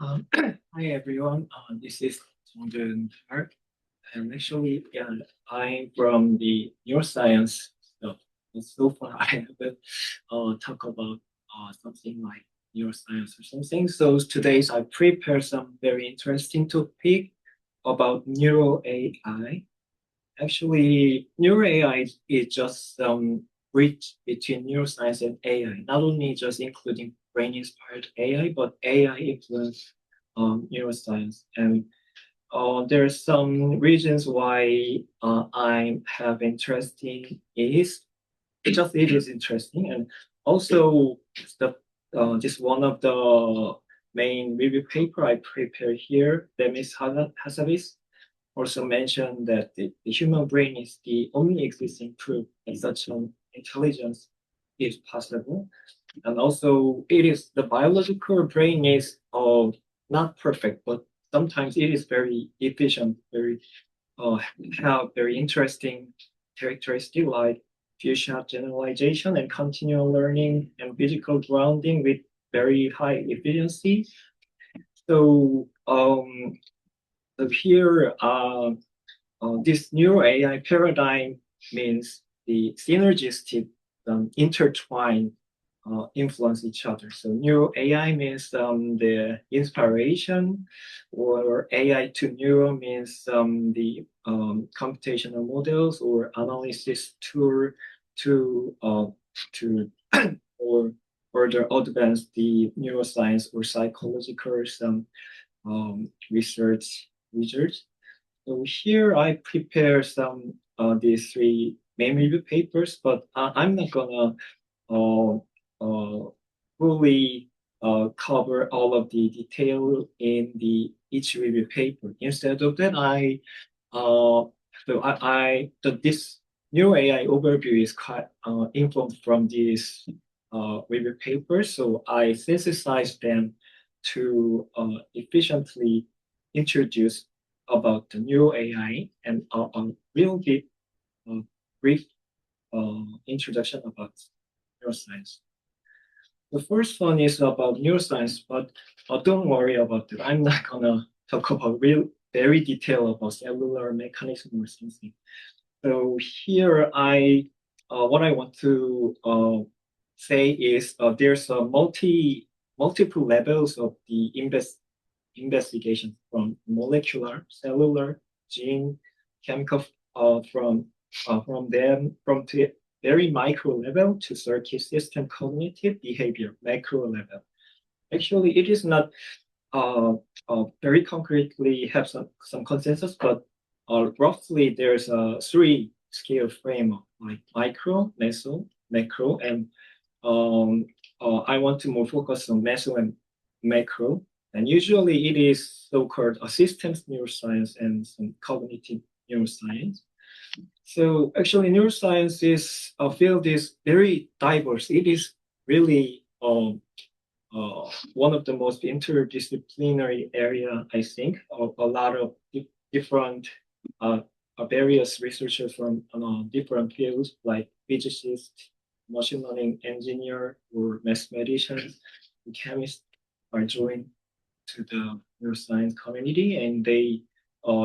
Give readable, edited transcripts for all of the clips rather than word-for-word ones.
Hi everyone, this is Jungjoon Park, and actually, I'm from the neuroscience stuff. And so far, I haven't talked about something like neuroscience or something. So today, I prepared some very interesting topic about neuro AI. Actually, NeuroAI is just some bridge between neuroscience and AI, not only just including brain-inspired AI, but AI influenced neuroscience. And there are some reasons why I have interesting is it is interesting, and also the this one of the main review paper I prepared here, that is Hassabis also mentioned that the human brain is the only existing proof that such an intelligence is possible. And also, it is the biological brain is not perfect, but sometimes it is very efficient, very uh, have very interesting characteristic like few-shot generalization and continual learning and physical grounding with very high efficiency. So, so here, this new AI paradigm means the synergistic intertwine influence each other. So new AI means the inspiration, or AI to neuro means the computational models or analysis tool to or further advance the neuroscience or psychological research. So here I prepare some these three main review papers, but I'm not gonna uh, uh, fully cover all of the detail in the each review paper. Instead of that, uh, this new AI overview is quite informed from these review papers, so I synthesized them to efficiently introduce about the new AI and a real bit brief introduction about neuroscience. The first one is about neuroscience, but don't worry about it. I'm not gonna talk about real very detailed about cellular mechanism or something. So here what I want to say is there's a multiple levels of the investigation from molecular, cellular, gene, chemical, from the very micro level to circuit system cognitive behavior macro level. Actually, it is not very concretely have some consensus, but roughly there's a three scale framework like micro, meso, macro, and um, I want to more focus on meso and macro. And usually it is so-called systems neuroscience and some cognitive neuroscience. So actually neuroscience is a field is very diverse. It is really one of the most interdisciplinary area, I think, of a lot of different uh, various researchers from different fields like physicists, machine learning engineer, or mathematicians, and chemists are joined to the neuroscience community, and they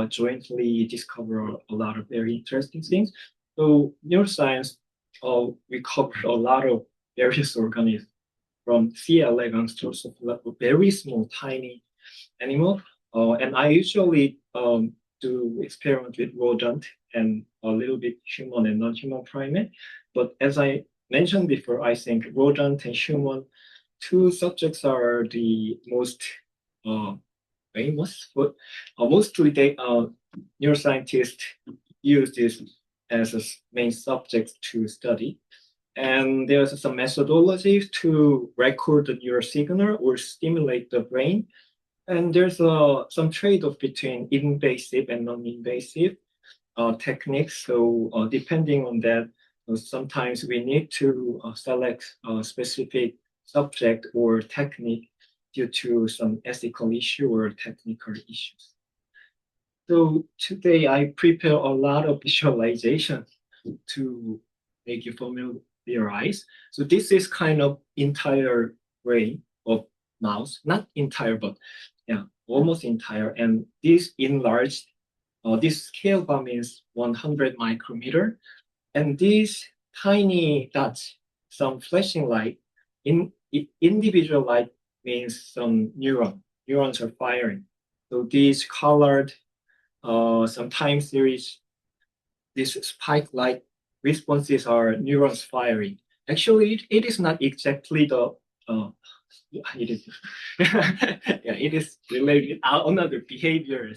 jointly discover a lot of very interesting things. So neuroscience, we cover a lot of various organisms from C. elegans to also very small, tiny animal. And I usually do experiment with rodent and a little bit human and non-human primate. But as I mentioned before, I think rodent and human two subjects are the most uh, famous. But mostly they neuroscientists use this as a main subject to study. And there's some methodologies to record the neural signal or stimulate the brain. And there's some trade-off between invasive and non-invasive techniques. So depending on that, sometimes we need to select a specific subject or technique due to some ethical issue or technical issues. So today I prepare a lot of visualization to make you familiarize. So this is kind of entire brain of mouse, not entire, but yeah, almost entire. And this enlarged, this scale bar is 100 micrometer. And these tiny dots, some flashing light, individual light means some neurons are firing. So these colored, some time series, these spike light responses are neurons firing. Actually, it is not exactly the it is yeah, it is related another behavior.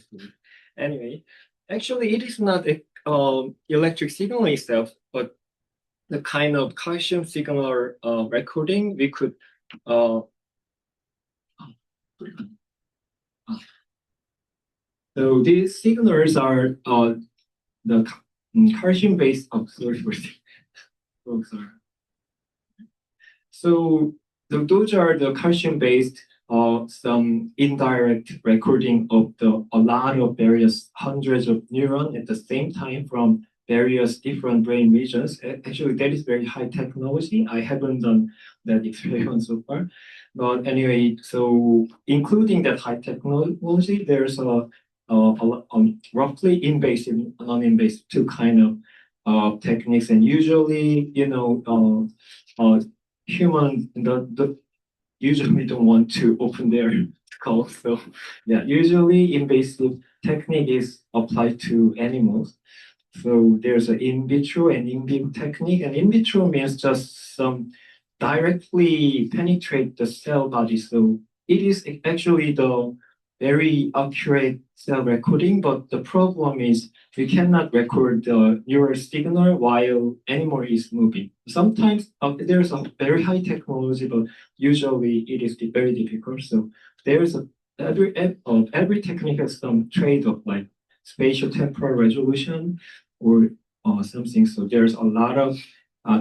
Anyway, actually, it is not a electric signal itself, but the kind of calcium signal recording we could uh, so these signals are the calcium based sorry for oh, sorry. So those are the calcium-based some indirect recording of a lot of various hundreds of neurons at the same time from various different brain regions. Actually, that is very high technology. I haven't done that experiment so far. But anyway, so including that high technology, there's roughly invasive, non-invasive, two kind of techniques. And usually, humans usually don't want to open their skull. So yeah, usually invasive technique is applied to animals. So there's an in vitro and in vivo technique, and in vitro means just some directly penetrate the cell body. So it is actually the very accurate cell recording, but the problem is we cannot record the neural signal while animal is moving. Sometimes there's a very high technology, but usually it is very difficult. So there's every technique has some trade-off, like spatial temporal resolution or something. So there's a lot of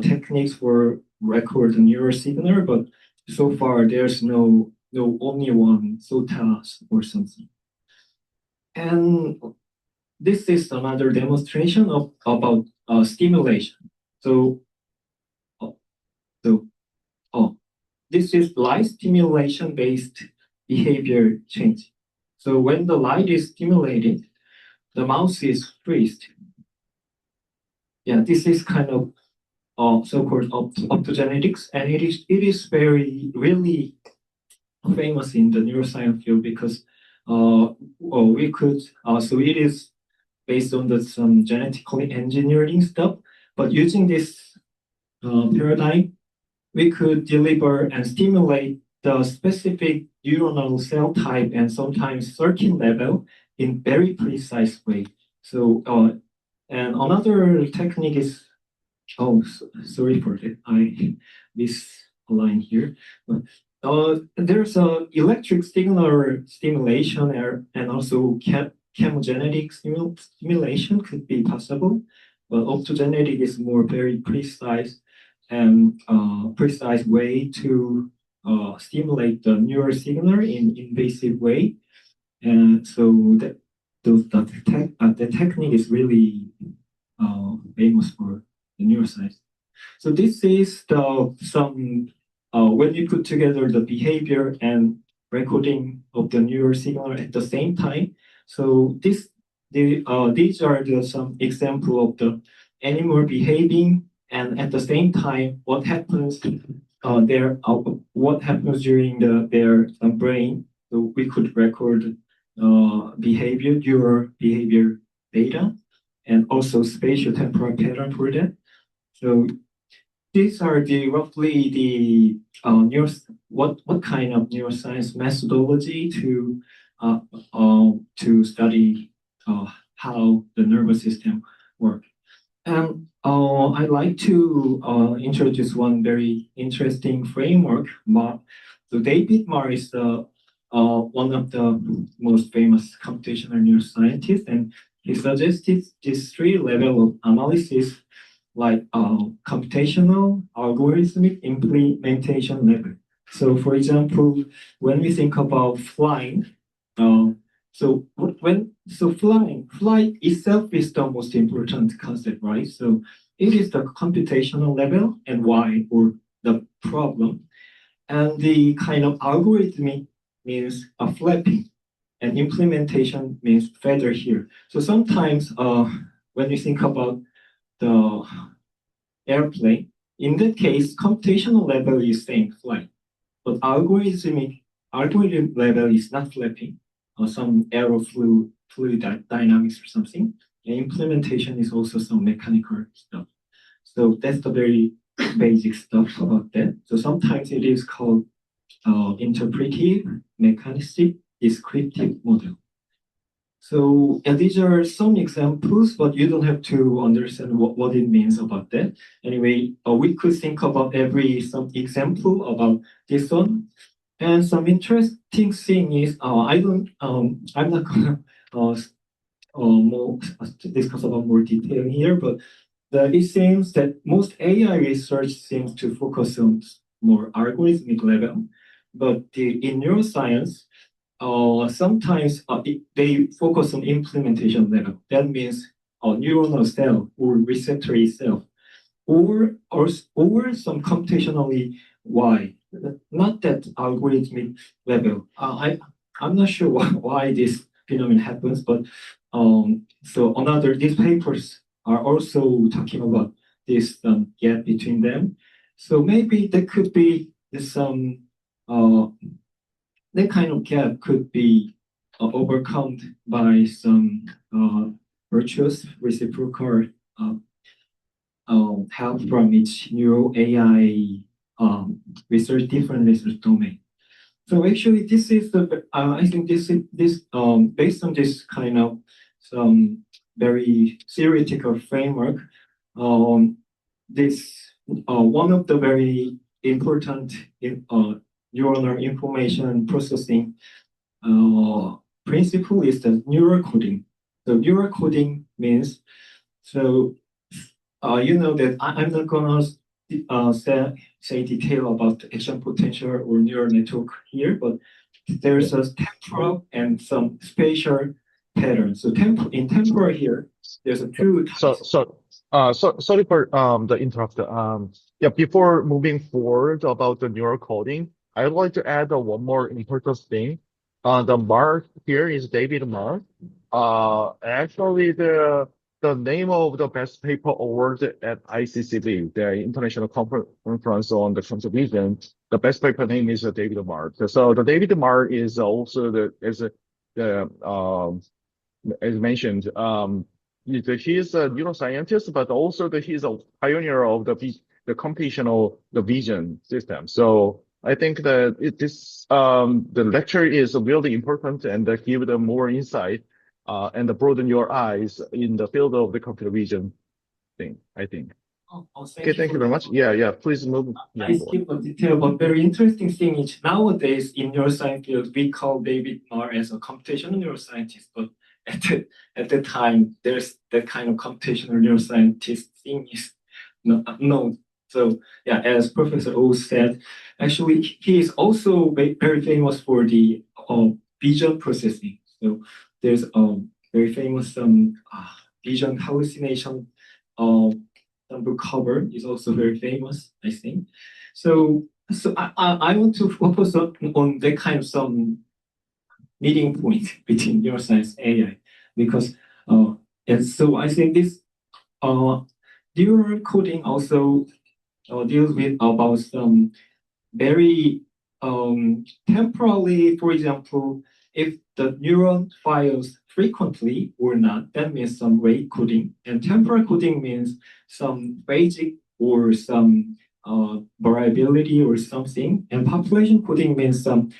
techniques for record the neural signal, but so far there's no only one SOTA or something. And this is another demonstration of about stimulation. So, uh, so this is light stimulation based behavior change. So when the light is stimulated, the mouse is freezed. Yeah, this is kind of so-called optogenetics, and it is very really famous in the neuroscience field because we could so it is based on some genetically engineering stuff, but using this paradigm, we could deliver and stimulate the specific neuronal cell type and sometimes circuit level in very precise way. So and another technique is sorry for that. I misaligned here. But there's a electric signal stimulation and also chemogenetic stimulation could be possible, but optogenetic is more very precise and precise way to stimulate the neural signal in invasive way. And so the technique is really famous for the neuroscience. So this is the some when you put together the behavior and recording of the neural signal at the same time. So these are some example of the animal behaving, and at the same time what happens what happens during their brain. So we could record neural behavior data and also spatial temporal pattern for that. So these are the roughly the what kind of neuroscience methodology to study how the nervous system works. And I'd like to introduce one very interesting framework. So David Marr is one of the most famous computational neuroscientists, and he suggested this three level of analysis like computational, algorithmic implementation level. So for example, when we think about flying, flight itself is the most important concept, right? So it is the computational level and why, or the problem. And the kind of algorithmic means a flapping. and implementation means feather here. So sometimes when you think about the airplane, in that case, computational level is same flight, but algorithm level is not flapping, or some fluid dynamics or something. And implementation is also some mechanical stuff. So that's the very basic stuff about that. So sometimes it is called interpretive, mechanistic, descriptive model. So these are some examples, but you don't have to understand what it means about that. Anyway, we could think about some example about this one. And some interesting thing is, I'm not gonna more discuss about more detail here, but it seems that most AI research seems to focus on more algorithmic level, but in neuroscience, sometimes they focus on implementation level. That means a neuronal cell or receptor itself, or some computationally why, not that algorithmic level. I'm not sure why this phenomenon happens, but so these papers are also talking about this gap between them. So maybe there could be some that kind of gap could be overcome by some virtuous reciprocal help from each NeuroAI different research domain. So actually, this is I think this based on this kind of some very theoretical framework, this one of the very important neuronal information processing principle is the neural coding. So neural coding means, so you know that I'm not gonna say detail about the action potential or neural network here, but there's a temporal and some spatial patterns. So in temporal here, there's a two So, types. so, sorry for the interrupt. Yeah, before moving forward about the neural coding, I'd like to add one more important thing. The mark here is David Mark. Actually, the name of the best paper award at ICCV, the International Conference on the Computer Vision, the best paper name is David Mark. So the David Mark is also as mentioned, he is a neuroscientist, but also he's a pioneer of the computational the vision system. So I think that the lecture is really important and give them more insight and broaden your eyes in the field of the computer vision thing, I think. Thank Okay, you thank for you very that. much. Yeah, please move. Yeah, I go on. skip a detail, but very interesting thing is nowadays in neuroscience field, we call David Marr as a computational neuroscientist, but at the time, there's that kind of computational neuroscientist thing is no. So yeah, as Professor O said, actually he is also very famous for the vision processing. So there's very famous vision hallucination uh, book cover is also very famous, I think. So I want to focus on that kind of some meeting point between neuroscience and AI because and so I think this uh, neural coding also deals with about some very temporally, for example, if the neuron fires frequently or not, that means some rate coding. And temporal coding means some basic or some variability or something. And population coding means some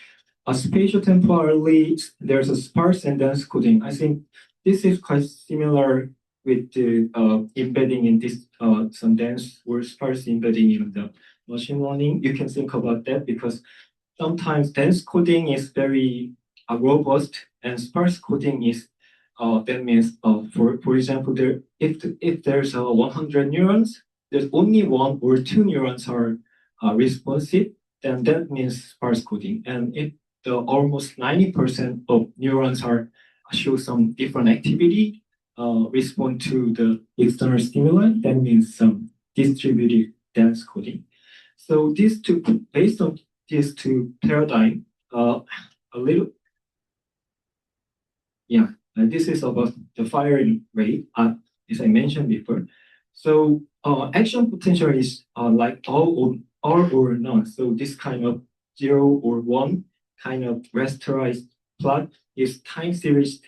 spatial temporally, there's a sparse and dense coding. I think this is quite similar with the embedding in this some dense or sparse embedding in the machine learning. You can think about that because sometimes dense coding is very robust and sparse coding is that means for example if there's 100 neurons, there's only one or two neurons are responsive, then that means sparse coding. And if the almost 90% of neurons show some different activity, respond to the external stimuli, that means some distributed dense coding. So based on these two paradigm, a little this is about the firing rate, as I mentioned before. So action potential is like all or none. So this kind of 0 or 1 kind of rasterized plot is time series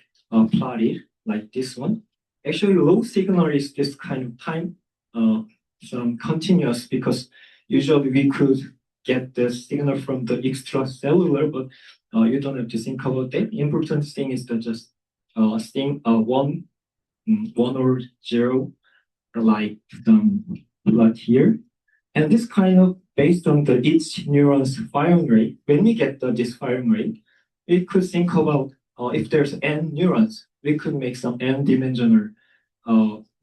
plotted like this one. Actually, low signal is this kind of time some continuous, because usually we could get the signal from the extracellular, but you don't have to think about that. The important thing is to just think one or zero, like some plot here. And this kind of based on the each neuron's firing rate, when we get this firing rate, we could think about if there's n neurons, we could make some n-dimensional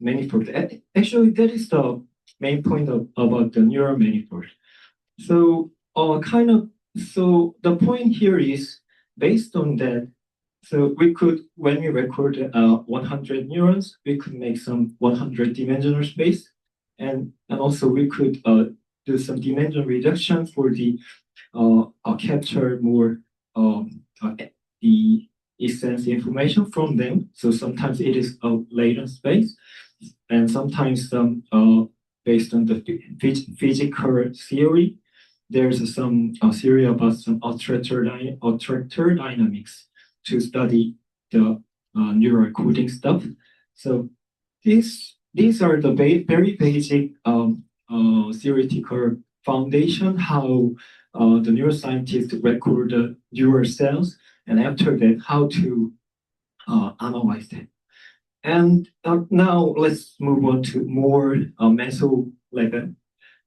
manifold. Actually, that is the main point about the neural manifold. So so the point here is based on that. So we could, when we record 100 neurons, we could make some 100 dimensional space, and also we could do some dimension reduction for the capture more the essence information from them. So sometimes it is a latent space, and sometimes some based on the physical theory, there's some theory about some attractor dynamics to study the neural coding stuff. So these are the very basic theoretical foundation how the neuroscientists record the neural cells, and after that how to analyze them. And now let's move on to more meso level,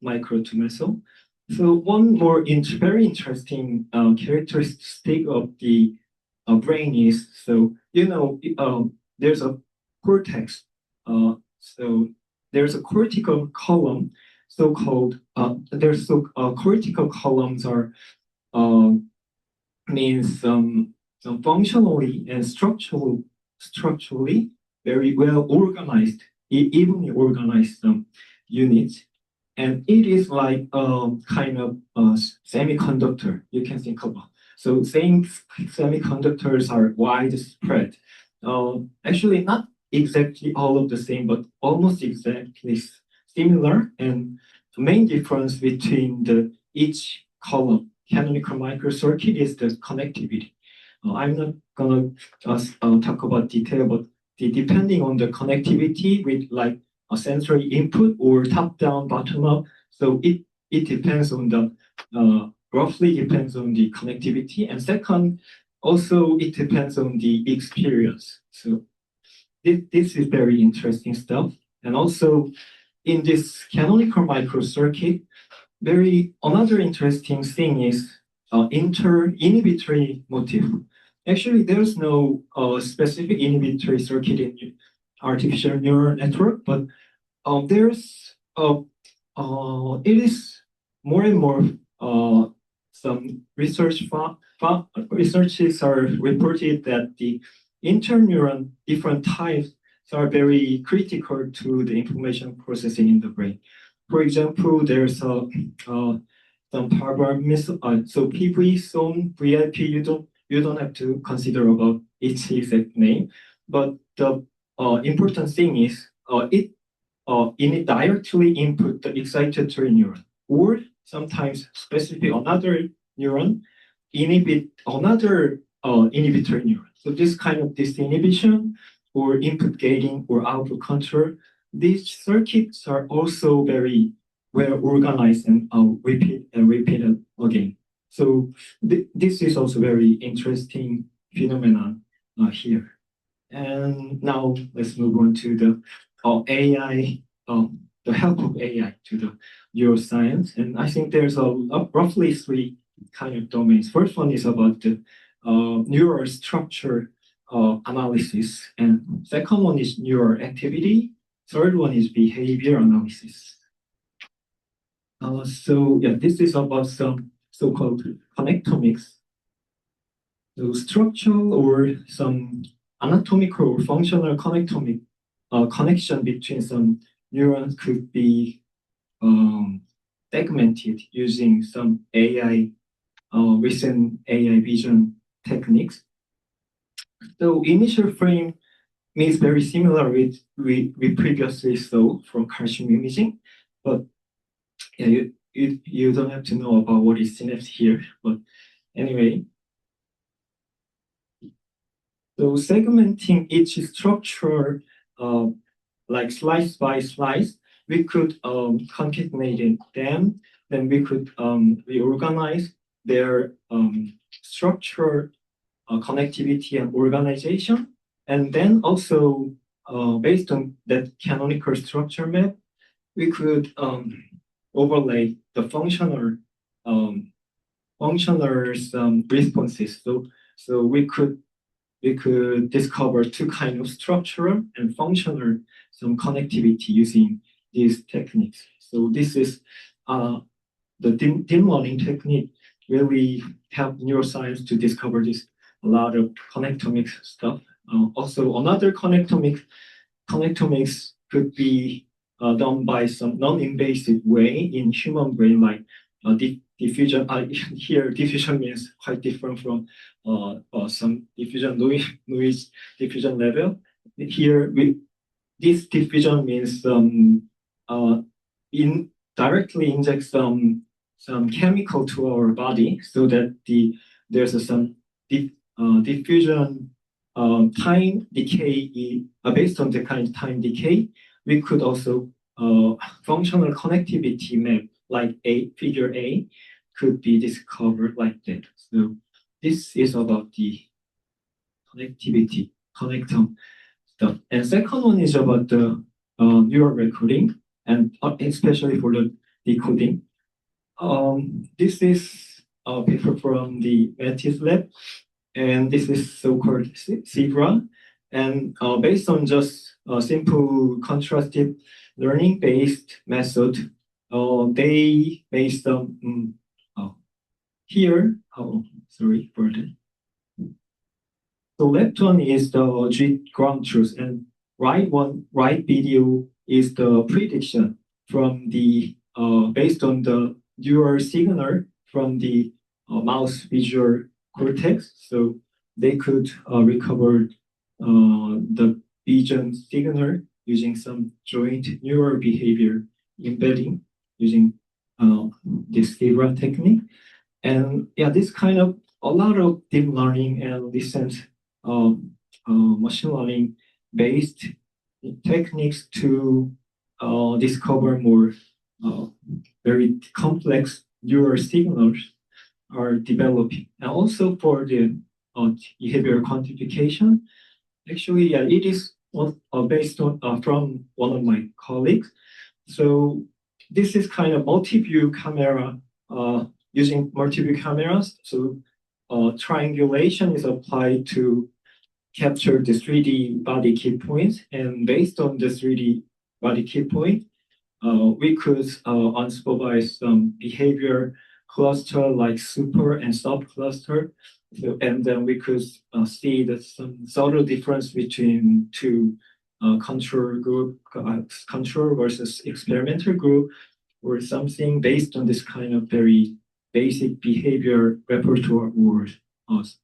micro to meso. So one more very interesting characteristic of the brain is, so there's a cortex. So there's a cortical column, so-called. Cortical columns are means some functionally and structurally very well organized, evenly organized units. And it is like kind of a semiconductor you can think about. So same semiconductors are widespread. Actually, not exactly all of the same, but almost exactly similar. And the main difference between each column, canonical microcircuit, is the connectivity. I'm not gonna talk about detail, but depending on the connectivity with like a sensory input or top-down, bottom-up. So it depends on the roughly depends on the connectivity, and second, also it depends on the experience. So this is very interesting stuff. And also in this canonical microcircuit, another interesting thing is inhibitory motif. Actually, there's no specific inhibitory circuit in artificial neural network, but it is more and more some researches are reported that the interneuron different types are very critical to the information processing in the brain. For example, there's some parameter, so PV, SON, VIP. You don't have to consider about its exact name, but the important thing is it directly input the excitatory neuron, or sometimes specific another neuron inhibit another inhibitory neuron. So this kind of disinhibition or input gating or output control, these circuits are also very well organized and repeated again. So this is also very interesting phenomenon here. And now let's move on to the AI, the help of AI to the neuroscience. And I think there's roughly three kind of domains. First one is about the neural structure analysis, and second one is neural activity. Third one is behavior analysis. So yeah, this is about some so-called connectomics. So structural or some anatomical or functional connectomic connection between some neurons could be segmented using some AI, recent AI vision techniques. So initial frame is very similar with we previously saw from calcium imaging, but yeah, you don't have to know about what is synapse here. But anyway, so segmenting each structure uh, like slice by slice, we could concatenate them, then we could reorganize their structure, connectivity, and organization. And then also, based on that canonical structure map, we could overlay the um, functional responses. So we could discover two kinds of structural and functional some connectivity using these techniques. So this is the deep learning technique really helped neuroscience to discover this a lot of connectomics stuff. Also, another connectomics could be done by some non-invasive way in human brain, like diffusion. Here, diffusion means quite different from some diffusion noise diffusion level. Here, this diffusion means in directly inject some chemical to our body so that there's some diffusion time decay based on the kind of time decay. We could also functional connectivity map like figure A could be discovered like that. So this is about the connectivity, connectome stuff. And second one is about the neural recording and especially for the decoding. This is a paper from the Mathis lab, and this is so-called Zebra. And based on just a simple contrastive learning-based method, they based on here. Oh, sorry for that. So left one is the ground truth, and right video is the prediction from the based on the neural signal from the mouse visual cortex. So they could recover the vision signal using some joint neural behavior embedding using this Zebra technique. And yeah, this kind of a lot of deep learning and recent machine learning based techniques to discover more very complex neural signals are developing. And also for the behavior quantification, actually, yeah, it is based on from one of my colleagues. So this is kind of multi-view camera using multi-view cameras. So triangulation is applied to capture the 3D body key points, and based on the 3D body key point, we could unsupervise some behavior cluster like super and sub cluster. So, and then we could see that some subtle difference between two control group, control versus experimental group, or something based on this kind of very basic behavior repertoire or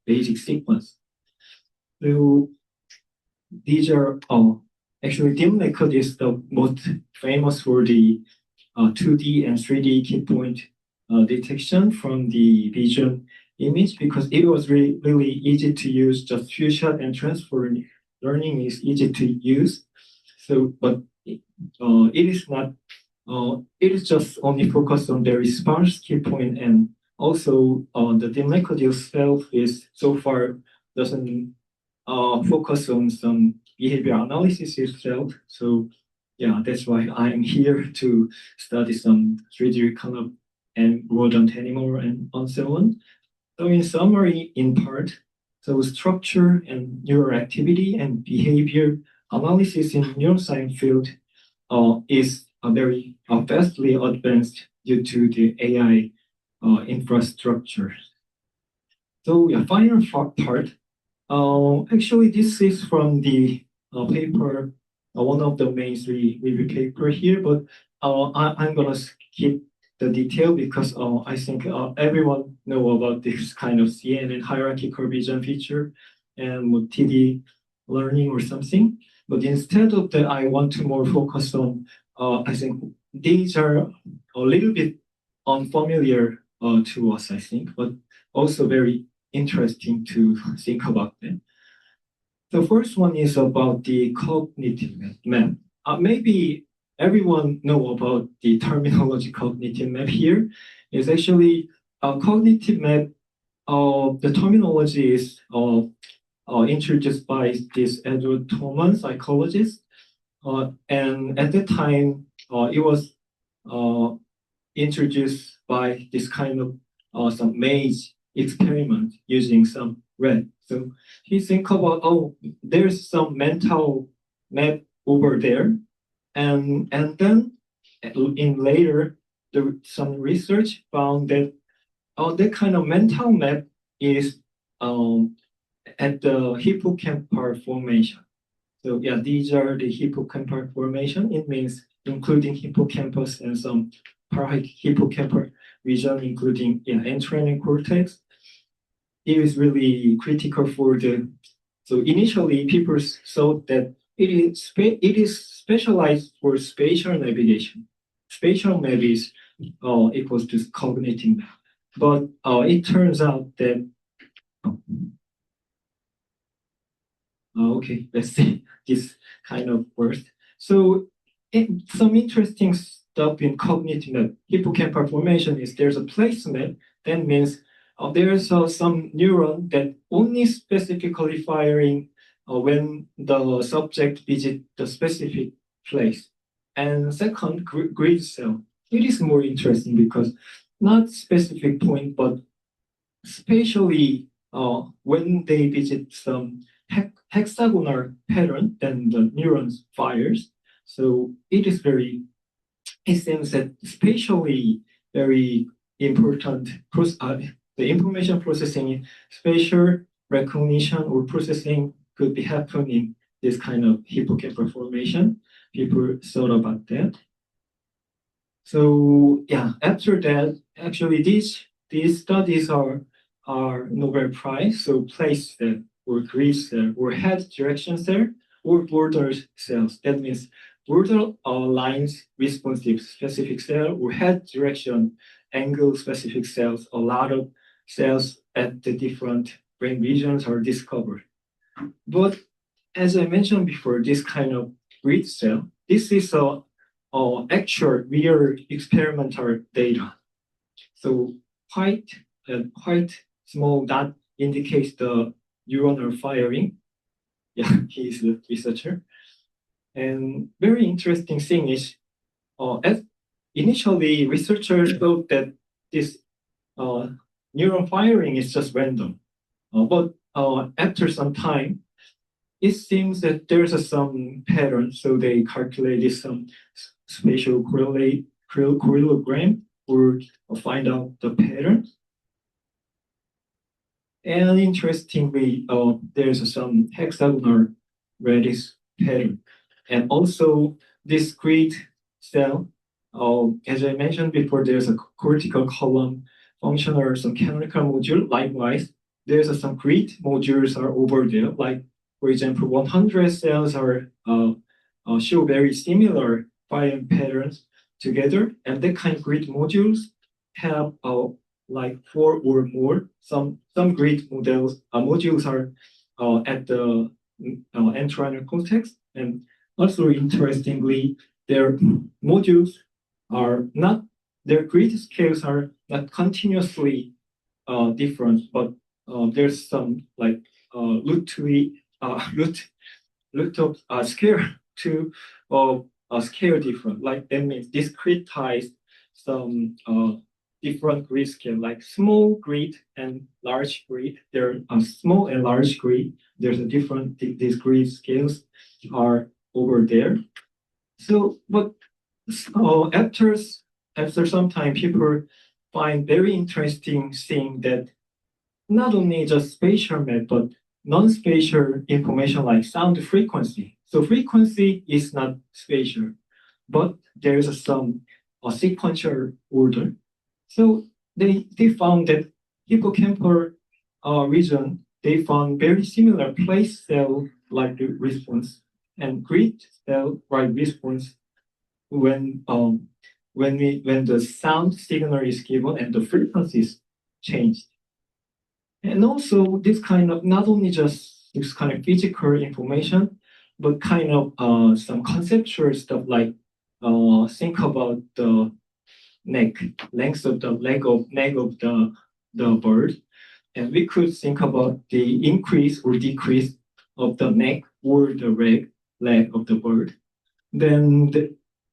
basic sequence. So these are actually dim method is the most famous for the 2D and 3D key point detection from the vision image because it was really easy to use. Just few shot and transfer learning is easy to use. So, but it is not. It is just only focused on very sparse key point, and also the dim method itself is so far doesn't focus on some behavior analysis itself. So yeah, that's why I'm here to study some 3D kind of and rodent animal and so on. So in summary, in part, so structure and neural activity and behavior analysis in neuroscience field is a very vastly advanced due to the AI infrastructure. So yeah, final part. Actually, this is from the paper, one of the main three review paper here, but I'm gonna skip the detail because I think everyone know about this kind of CNN hierarchical vision feature, and TD learning or something. But instead of that, I want to more focus on, I think these are a little bit unfamiliar to us, I think, but also very interesting to think about them. The first one is about the cognitive map. Maybe everyone know about the terminology cognitive map here. It's actually a cognitive map. The terminology is introduced by this Edward Thoman psychologist. And at the time, it was introduced by this kind of some maze experiment using some rat. So he think about, oh, there's some mental map over there, and then in later, some research found that that kind of mental map is at the hippocampal formation. So yeah, these are the hippocampal formation. It means including hippocampus and some parahippocampal region, including entorhinal cortex. It is really critical for the. So initially, people thought that it is specialized for spatial navigation. Spatial map is equals to cognitive map, but it turns out that. Okay, let's see this kind of words. So some interesting stuff in cognitive map, hippocampal formation is there's a placement. That means there's some neuron that only specifically firing when the subject visit the specific place. And second, grid cell. It is more interesting because not specific point, but spatially when they visit some hexagonal pattern, then the neurons fires. So it is very, it seems that spatially very important. The information processing, spatial recognition or processing could be happening this kind of hippocampal formation. People thought about that. So yeah, after that, actually these studies are Nobel Prize. So place cell or grid cell or head direction cell or border cells. That means border lines responsive specific cell or head direction angle specific cells. A lot of cells at the different brain regions are discovered. But as I mentioned before, this kind of grid cell, this is a actual real experimental data. So quite small dot indicates the neuronal firing. Yeah, he is a researcher. And very interesting thing is, as initially researchers thought that this neuron firing is just random. But after some time, it seems that there's some pattern. So they calculated some spatial correlogram or find out the pattern. And interestingly, there's some hexagonal radius pattern. And also this grid cell, as I mentioned before, there's a cortical column functional, some canonical module. Likewise, there's some grid modules are over there. Like, for example, 100 cells are show very similar firing patterns together. And that kind of grid modules have like 4 or more. Some grid modules are at the entorhinal cortex, and also interestingly, their modules are not, their grid scales are not continuously different, but there's some like root of scale to scale different. Like that means discretize some different grid scale, like small grid and large grid. There are small and large grid. There's a different, these grid scales are over there. So, but after some time, people find very interesting thing that not only just spatial map, but non-spatial information like sound frequency. So frequency is not spatial, but there's some sequential order. So they found that hippocampal region they found very similar place cell-like response and grid cell-like response when when the sound signal is given and the frequency is changed. And also this kind of not only just this kind of physical information, but kind of some conceptual stuff like think about the neck, length of the leg of the bird, and we could think about the increase or decrease of the neck or the leg of the bird. Then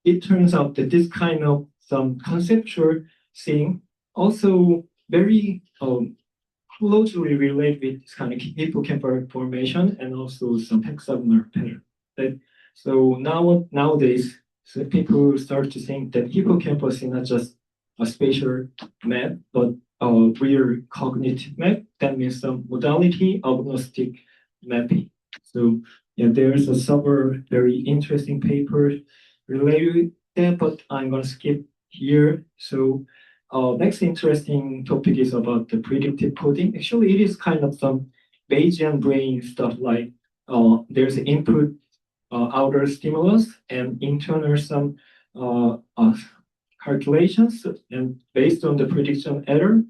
it turns out that this kind of some conceptual thing also very closely related with this kind of hippocampal formation and also some hexagonal pattern. That, so nowadays, so people start to think that hippocampus is not just a spatial map, but a real cognitive map. That means some modality agnostic mapping. So yeah, there's a several very interesting papers related with that, but I'm gonna skip here. So next interesting topic is about the predictive coding. Actually, it is kind of some Bayesian brain stuff like there's input outer stimulus and internal some calculations, and based on the prediction error,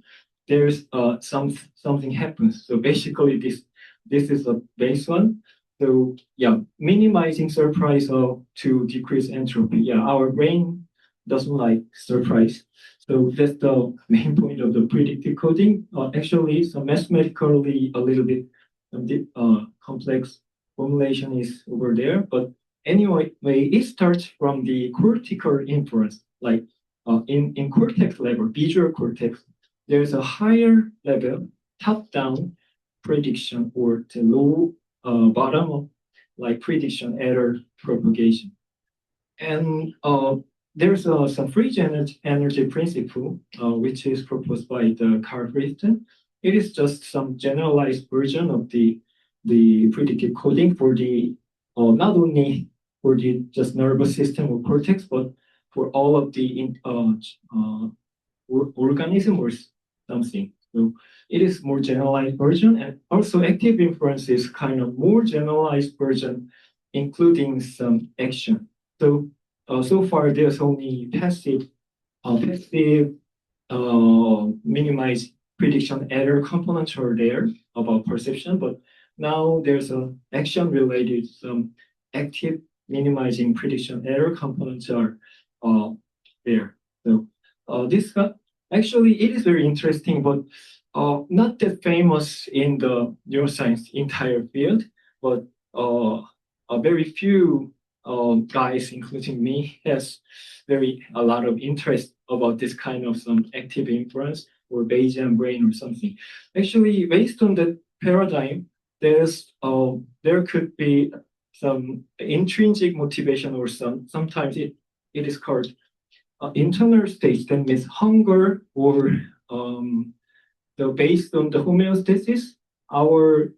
there's something happens. So basically, this is a base one. So yeah, minimizing surprise to decrease entropy. Yeah, our brain doesn't like surprise. So that's the main point of the predictive coding. Actually, so mathematically a little bit complex formulation is over there. But anyway, it starts from the cortical inference. Like in cortex level, visual cortex, there's a higher level top-down prediction or the low bottom of like prediction error propagation. And there's some free energy principle, which is proposed by the Carl Friston. It is just some generalized version of the predictive coding for the not only for the just nervous system or cortex, but for all of the organism or something. So it is more generalized version, and also active inference is kind of more generalized version, including some action. So so far there's only passive minimize prediction error components are there about perception, but now there's an action related some active minimizing prediction error components are there. So this actually it is very interesting, but not that famous in the neuroscience entire field, but a very few guys, including me, has a lot of interest about this kind of some active inference or Bayesian brain or something. Actually, based on the paradigm, there could be some intrinsic motivation or sometimes it is called internal states, that means hunger or so based on the homeostasis, our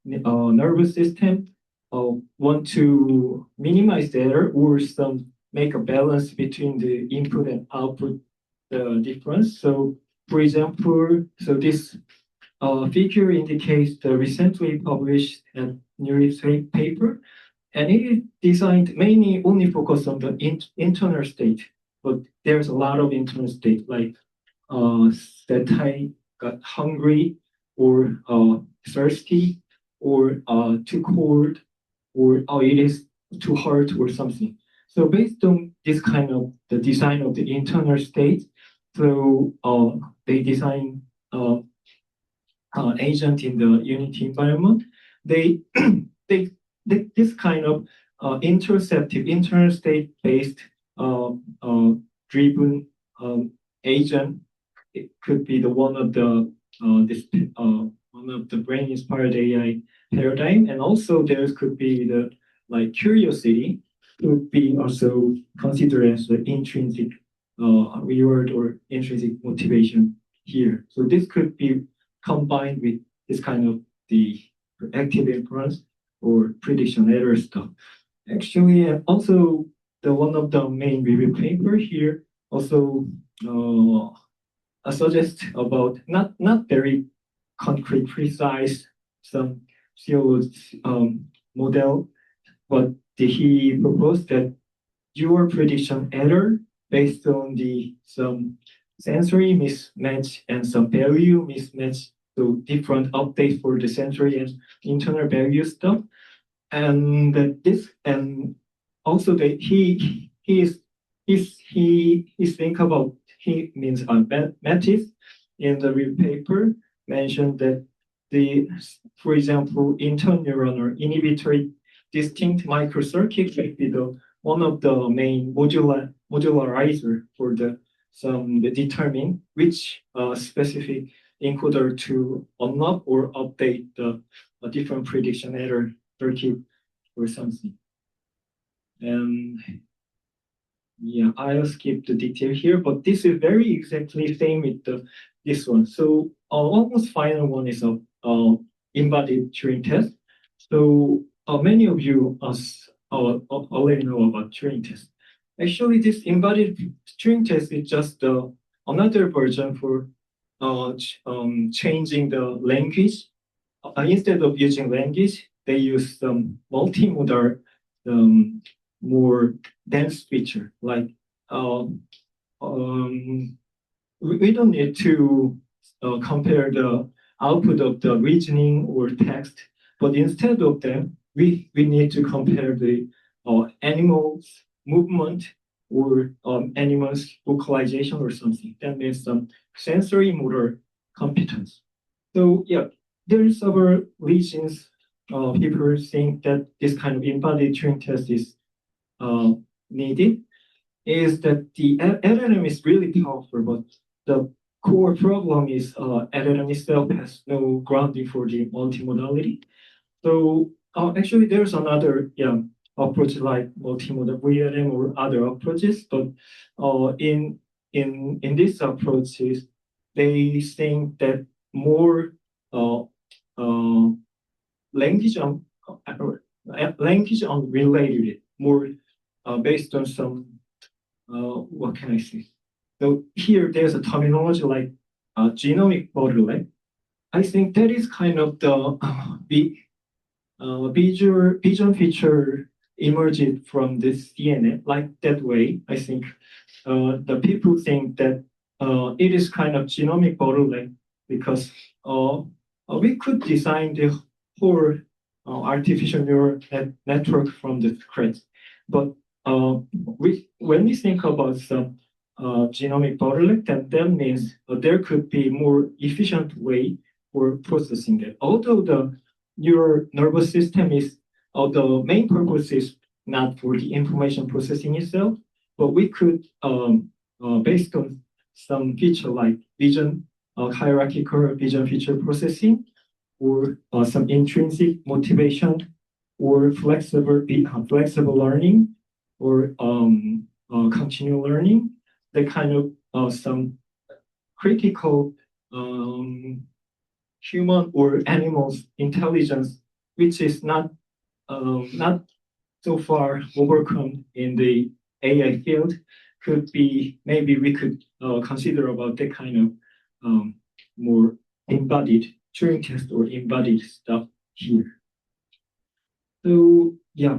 nervous system want to minimize the error or some make a balance between the input and output difference. So, for example, so this figure indicates the recently published NeuroAI paper, and it is designed mainly only focused on the internal state, but there's a lot of internal state like that I got hungry or thirsty or too cold or it is too hard or something. So based on this kind of the design of the internal state, so they design agent in the Unity environment. They this kind of interceptive internal state based driven agent. It could be the one of the one of the brain inspired AI paradigm, and also there could be the like curiosity could be also considered as the intrinsic reward or intrinsic motivation here. So this could be combined with this kind of the active inference or prediction error stuff. Actually, also the one of the main review paper here also suggests about not very concrete, precise, some field model, but he proposed that your prediction error based on the some sensory mismatch and some value mismatch, so different updates for the sensory and internal value stuff, and that this and also that he think about he means Mathis in the real paper mentioned that the for example interneuron or inhibitory distinct microcircuit should be the one of the main modularizer for the determine which specific encoder to unlock or update the different prediction error circuit or something. And yeah, I'll skip the detail here, but this is very exactly same with this one. So almost final one is a embodied Turing test. So many of you already know about Turing test. Actually, this embodied Turing test is just another version for changing the language. Instead of using language, they use some multimodal, more dense feature. Like we don't need to compare the output of the reasoning or text, but instead of them, we need to compare the animals movement or animals vocalization or something. That means some sensory motor competence. So yeah, there's several reasons people think that this kind of embodied Turing test is needed. Is that the LLM is really powerful, but the core problem is LLM itself has no grounding for the multimodality. So actually, there's another approach like multimodal VLM or other approaches, but in these approaches, they think that more language on language unrelated, more based on some what can I say? So here there's a terminology like genomic bottleneck. I think that is kind of the vision feature emerged from this DNA. Like that way, I think the people think that it is kind of genomic bottleneck because we could design the whole artificial neural network from the scratch. But when we think about some genomic bottleneck, that means there could be more efficient way for processing it. Although the neural nervous system is, the main purpose is not for the information processing itself, but we could, based on some feature like vision, hierarchical vision feature processing, or some intrinsic motivation, or flexible learning, or continual learning, the kind of some critical human or animals intelligence, which is not so far overcome in the AI field, could be maybe we could consider about that kind of more embodied Turing test or embodied stuff here. So yeah,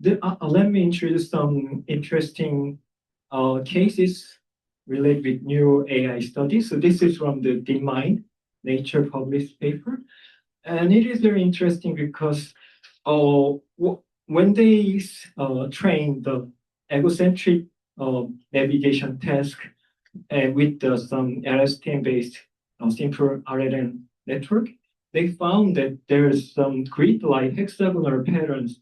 let me introduce some interesting cases related with NeuroAI studies. So this is from the DeepMind Nature published paper, and it is very interesting because when they train the egocentric navigation task with some LSTM-based simple RNN network, they found that there's some grid-like hexagonal patterns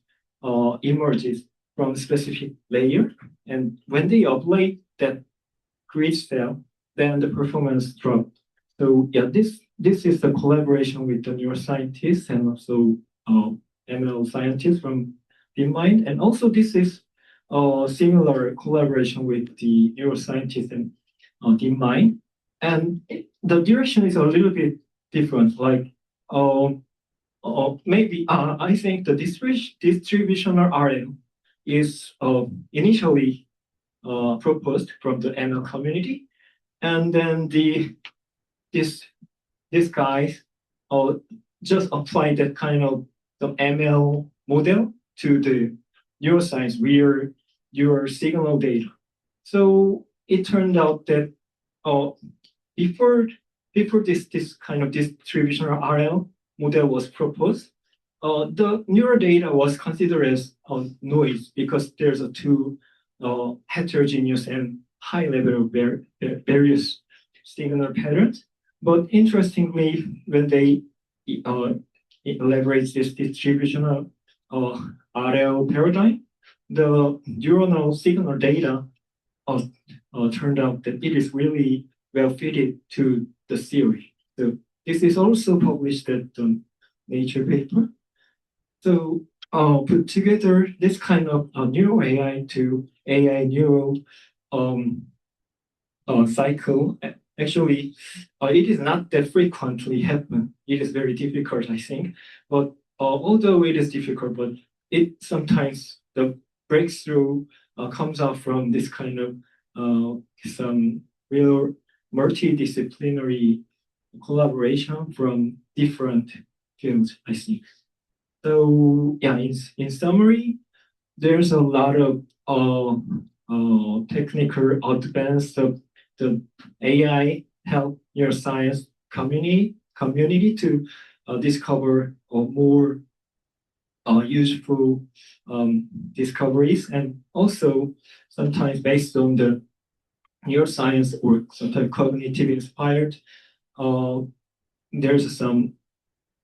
emerges from specific layer, and when they upload that grid cell, then the performance dropped. So yeah, this is a collaboration with the neuroscientists and also ML scientists from DeepMind, and also this is a similar collaboration with the neuroscientists and DeepMind, and the direction is a little bit different. Like maybe I think the distributional RM is initially proposed from the ML community, and then this guy just apply that kind of the ML model to the neuroscience where your signal data. So it turned out that uh, before this kind of distributional RL model was proposed, the neural data was considered as noise because there's a two heterogeneous and high level of various signal patterns. But interestingly, when they uh, leverage this distributional RL paradigm, the neuronal signal data uh, turned out that it is really well fitted to the theory. So this is also published at the Nature paper. So put together this kind of neural AI to AI neural um, cycle. Actually, it is not that frequently happen. It is very difficult, I think. But although it is difficult, but it sometimes the breakthrough comes out from this kind of some real multidisciplinary collaboration from different fields, I think. So yeah, in summary, there's a lot of technical advance of the AI help neuroscience community to discover more useful discoveries, and also sometimes based on the neuroscience or sometimes cognitive inspired, uh, there's some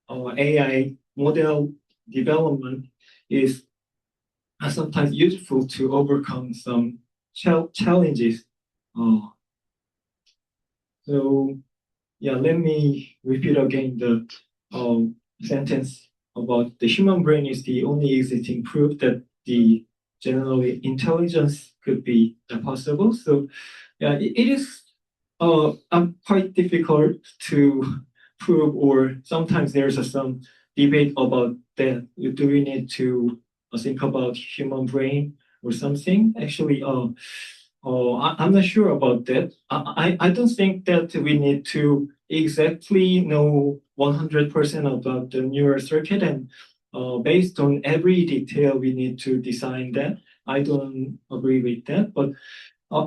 AI model development is sometimes useful to overcome some challenges. Uh, so yeah, let me repeat again the sentence about the human brain is the only existing proof that the general intelligence could be possible. So yeah, it is quite difficult to prove, or sometimes there's some debate about that. Do we need to think about human brain or something? Actually, I'm not sure about that. I don't think that we need to exactly know 100% about the neural circuit, and based on every detail we need to design that. I don't agree with that, but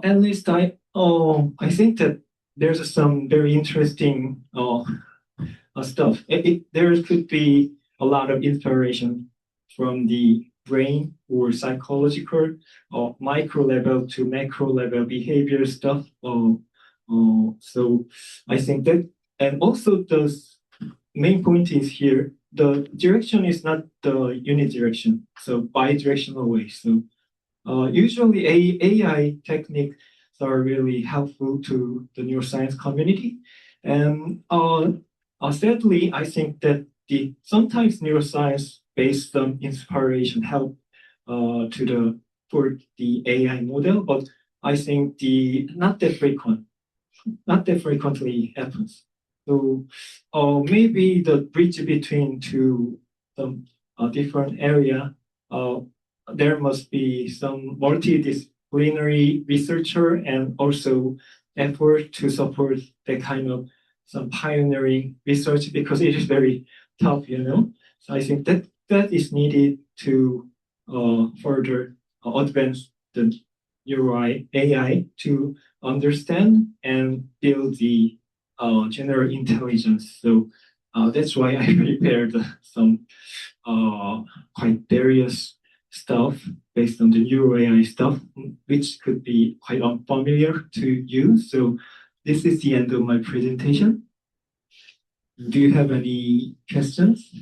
at least I think that there's some very interesting stuff. There could be a lot of inspiration from the brain or psychological micro level to macro level behavior stuff. So I think that, and also the main point is here, the direction is not the unidirection, so bi-directional way. So usually AI techniques are really helpful to the neuroscience community. And sadly, I think that the sometimes neuroscience based inspiration help to the for the AI model, but I think the not that frequently happens. So maybe the bridge between two some different area, uh, there must be some multidisciplinary researcher and also effort to support that kind of some pioneering research because it is very tough, you know. So I think that that is needed to further advance the NeuroAI to understand and build the general intelligence. So that's why I prepared some quite various stuff based on the NeuroAI stuff, which could be quite unfamiliar to you. So this is the end of my presentation. Do you have any questions?